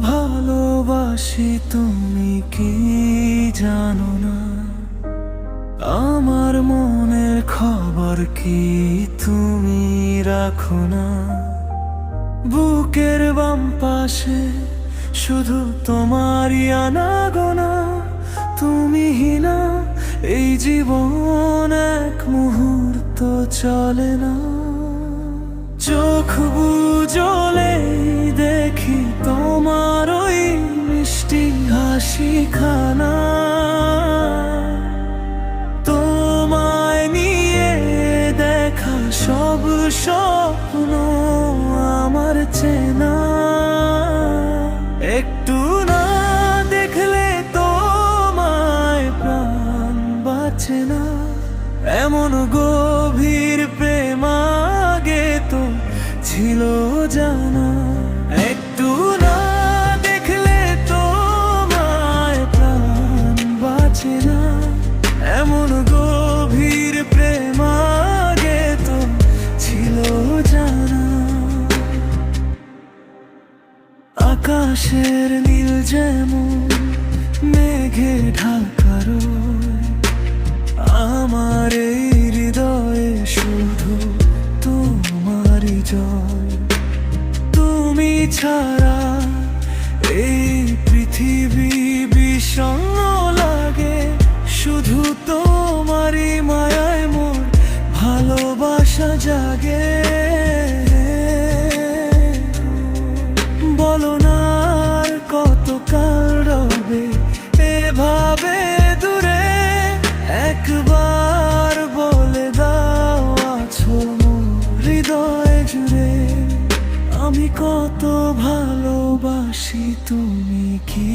ভালোবাসি তুমি কি জানো না? আমার মনের খবর কি তুমি রাখো না? বুকের বাম পাশে শুধু তোমারই আনাগোনা। তুমি না, এই জীবন এক মুহূর্ত চলে না। চোখ বুজলেই দেখি তোমার ওই মিষ্টি হাসি খানা। তোমায় নিয়ে দেখা সব স্বপ্ন আমার চেনা। একটু না দেখলে তোমায় প্রাণ বাঁচে না। এমন গভীর প্রেম আগে তো ছিল জানা। একটু না দেখলে তোমায় প্রাণ বাঁচে না। এমন গভীর প্রেম আগে তো ছিল জানা। আকাশের নীল যেমন মেঘে ঢাকা রয়, আমার এই হৃদয়ে শুধু তোমারই জয়। তুমি ছাড়া এই পৃথিবী বিষণ্ণ লাগে। শুধু তোমারই মায়ায় মোর ভালোবাসা জাগে। বলো না আর কতকাল রবে এভাবে দূরে? একবার বলে দাও আছো মোর হৃদয় জুড়ে। আমি কত ভালোবাসি তুমি কি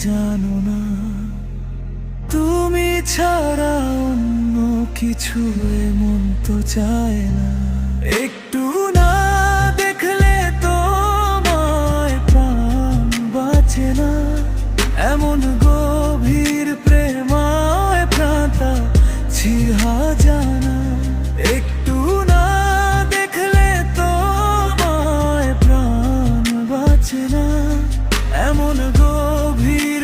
জানো না? তুমি ছাড়া অন্য কিছু মন তো চায় না। একটু না দেখলে তোমায় প্রাণ বাঁচে না। এমন গভীর প্রেমায় প্রাণটা ছিহা জানা। একটু না দেখলে তোমায় প্রাণ বাঁচে না। এমন গভীর